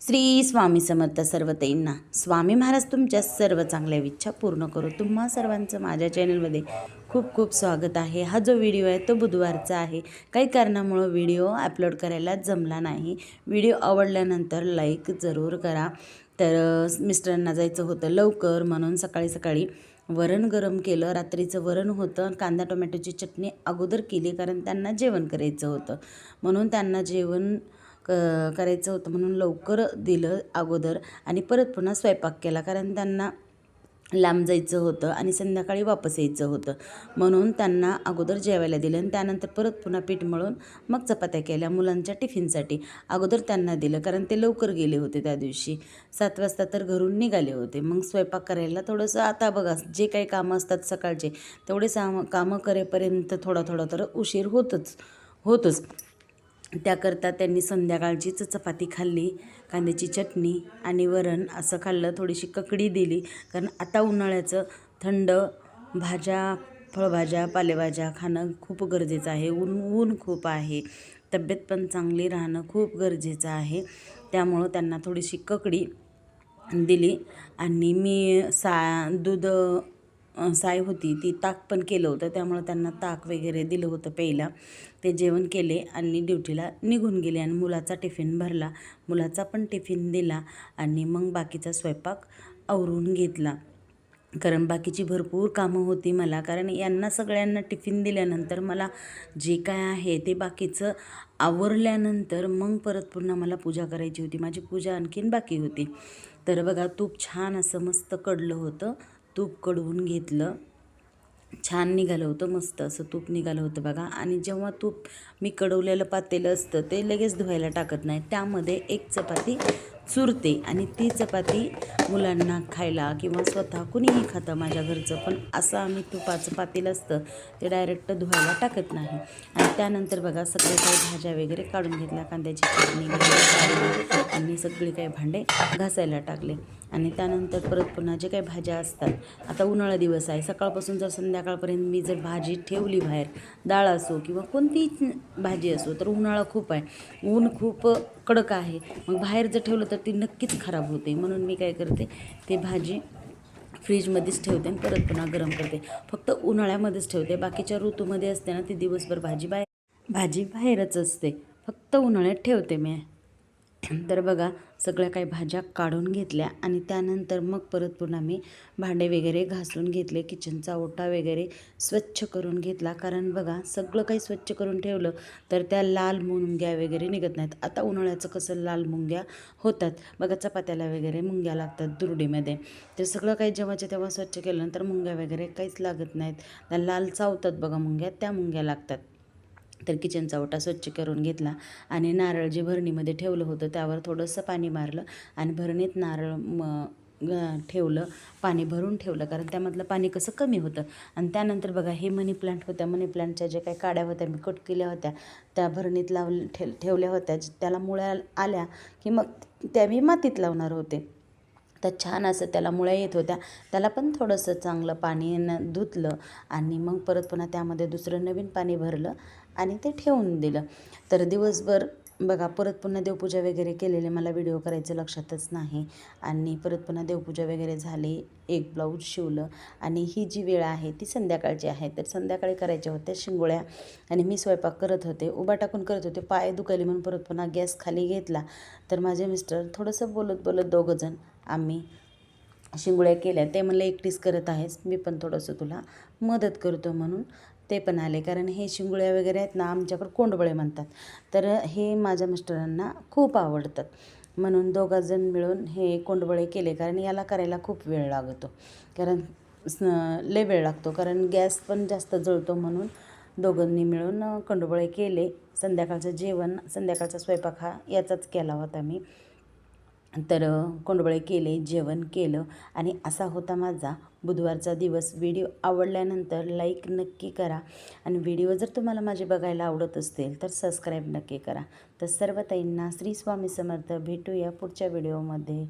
श्री स्वामी समर्थ सर्व ताईंना स्वामी महाराज तुमच्या सर्व चांगल्या इच्छा पूर्ण करो। तुम्हा सर्वांचं माझ्या चॅनलमध्ये खूप खूप स्वागत आहे। हा जो व्हिडिओ आहे तो बुधवारचा आहे। काही कारणामुळे व्हिडिओ अपलोड करायला जमला नाही। व्हिडिओ आवडल्यानंतर लाईक जरूर करा। तर मिस्टरांना जायचं होतं लवकर म्हणून सकाळी सकाळी वरण गरम केलं। रात्रीचं वरण होतं, कांदा टोमॅटोची चटणी अगोदर केली कारण त्यांना जेवण करायचं होतं, म्हणून त्यांना जेवण करायचं होतं म्हणून लवकर दिलं अगोदर आणि परत पुन्हा स्वयंपाक केला कारण त्यांना लांब जायचं होतं आणि संध्याकाळी वापस यायचं होतं, म्हणून त्यांना अगोदर जेवायला दिलं आणि त्यानंतर परत पुन्हा पीठ मळून मग चपात्या केल्या मुलांच्या टिफिनसाठी। अगोदर त्यांना दिलं कारण ते लवकर गेले होते, त्या दिवशी 7 वाजता तर घरून निघाले होते। मग स्वयंपाक करायला थोडंसं आता बघा जे काही कामं असतात सकाळचे तेवढे कामं करेपर्यंत थोडा थोडा तर उशीर होतच। त्याकरता त्यांनी संध्याकाळचीच चपाती खाल्ली, कांद्याची चटणी आणि वरण असं खाल्लं। थोडीशी ककडी दिली कारण आता उन्हाळ्याचं थंड भाज्या, फळभाज्या, पालेभाज्या खाणं खूप गरजेचं आहे। ऊन खूप आहे, तब्येत पण चांगली राहणं खूप गरजेचं आहे। त्यामुळं त्यांना थोडीशी ककडी दिली आणि मी दूध साय होती ती ताक पण केलं होतं, त्यामुळे त्यांना ताक वगैरे दिलं होतं प्यायला। ते जेवण केले आणि ड्युटीला निघून गेले आणि मुलाचा टिफिन भरला, मुलाचा पण टिफिन दिला आणि मग बाकीचा स्वयंपाक आवरून घेतला कारण बाकीची भरपूर कामं होती मला। कारण यांना सगळ्यांना टिफिन दिल्यानंतर मला जे काय आहे ते बाकीचं आवरल्यानंतर मग परत पुन्हा मला पूजा करायची होती, माझी पूजा आणखीन बाकी होती। तर बघा तूप छान असं मस्त कडलं होतं, तूप कडवून घेतलं, छान निघालं होतं, मस्त असं तूप निघालं होतं बघा। आणि जेव्हा तूप मी कडवलेलं पातेलं असतं ते लगेच धुवायला टाकत नाही, त्यामध्ये एक चपाती चुरते आणि ती चपाती मुलांना खायला किंवा स्वतः कुणीही खातं माझ्या घरचं, पण असं आम्ही तुपाचं पातेलं असतं ते डायरेक्ट धुवायला टाकत नाही। आणि त्यानंतर बघा सगळे काही भाज्या वगैरे काढून घेतल्या, कांद्याची चटणी वगैरे आणि सगळे काही भांडे घासायला टाकले। आणि त्यानंतर परत पुन्हा जे काही भाज्या असतात, आता उन्हाळा दिवस आहे, सकाळपासून जर संध्याकाळपर्यंत मी जर भाजी ठेवली बाहेर, डाळ असो किंवा कोणतीही भाजी असो, तर उन्हाळा खूप आहे, ऊन खूप कडक आहे, मग बाहेर जर ठेवलं तर ती नक्कीच खराब होते। म्हणून मी काय करते, ते भाजी फ्रीजमध्येच ठेवते आणि परत पुन्हा गरम करते। फक्त उन्हाळ्यामध्येच ठेवते, बाकीच्या ऋतूमध्ये असते ना ती दिवसभर भाजी बाहेरच असते, फक्त उन्हाळ्यात ठेवते मी। तर बघा सगळ्या काही भाज्या काढून घेतल्या आणि त्यानंतर मग परत पुन्हा मी भांडे वगैरे घासून घेतले, किचनचा ओटा वगैरे स्वच्छ करून घेतला कारण बघा सगळं काही स्वच्छ करून ठेवलं तर त्या लाल मुंग्या वगैरे निघत नाहीत। आता उन्हाळ्याचं कसं लाल मुंग्या होतात बघा, चपात्याला वगैरे मुंग्या लागतात दुरडीमध्ये, तर सगळं काही जेव्हाच्या तेव्हा स्वच्छ केल्यानंतर मुंग्या वगैरे काहीच लागत नाहीत। त्या लाल चावतात बघा मुंग्या, त्या मुंग्या लागतात। तर किचनचा ओटा स्वच्छ करून घेतला आणि नारळ जे भरणीमध्ये ठेवलं होतं त्यावर थोडंसं पाणी मारलं आणि भरणीत नारळ ठेवलं, पाणी भरून ठेवलं कारण त्यामधलं पाणी कसं कमी होतं। आणि त्यानंतर बघा हे मनी प्लांट होत्या, मनी प्लांटच्या ज्या काही काड्या होत्या मी कट केल्या होत्या त्या भरणीत ठेवल्या होत्या, त्याला मुळ्या आल्या की मग त्या मी मातीत लावणार होते। तर छान असं त्याला मुळ्या येत होत्या, त्याला पण थोडंसं चांगलं पाणी धुतलं आणि मग परत पुन्हा त्यामध्ये दुसरं नवीन पाणी भरलं आणि ते ठेवून दिलं। तर दिवसभर बघा परत पुन्हा देवपूजा वगैरे केलेले, मला व्हिडिओ करायचं लक्षातच नाही। आणि परत पुन्हा देवपूजा वगैरे झाली, एक ब्लाऊज शिवलं आणि ही जी वेळ आहे ती संध्याकाळची आहे। तर संध्याकाळी करायच्या होत्या शिंगोळ्या आणि मी स्वयंपाक करत होते, उभा टाकून करत होते, पाय दुखायले म्हणून परत पुन्हा गॅस खाली घेतला। तर माझे मिस्टर थोडंसं बोलत दोघंजण आम्ही शिंगोळ्या केल्या। ते म्हणलं एकटीच करत आहेस, मी पण थोडंसं तुला मदत करतो, म्हणून ते पण आले कारण हे शिंगोळ्या वगैरे आहेत ना आमच्याकडे कोंडबळे म्हणतात, तर हे माझ्या मिस्टरांना खूप आवडतात, म्हणून दोघंजण मिळून हे कोंडबळे केले। कारण याला करायला खूप वेळ लागतो, कारण लय वेळ लागतो कारण गॅस पण जास्त जळतो, म्हणून दोघांनी मिळून कोंडबळे केले। संध्याकाळचं जेवण, संध्याकाळचा स्वयंपाक हा याचाच केला होता मी। तर कोंडबळे केले, जेवण केलं आणि असा होता माझा बुधवारचा दिवस। व्हिडिओ आवडल्यानंतर लाईक नक्की करा आणि व्हिडिओ जर तुम्हाला माझे बघायला आवडत असतील तर सबस्क्राईब नक्की करा। तर सर्व ताईंना श्री स्वामी समर्थ, भेटूया पुढच्या व्हिडिओमध्ये।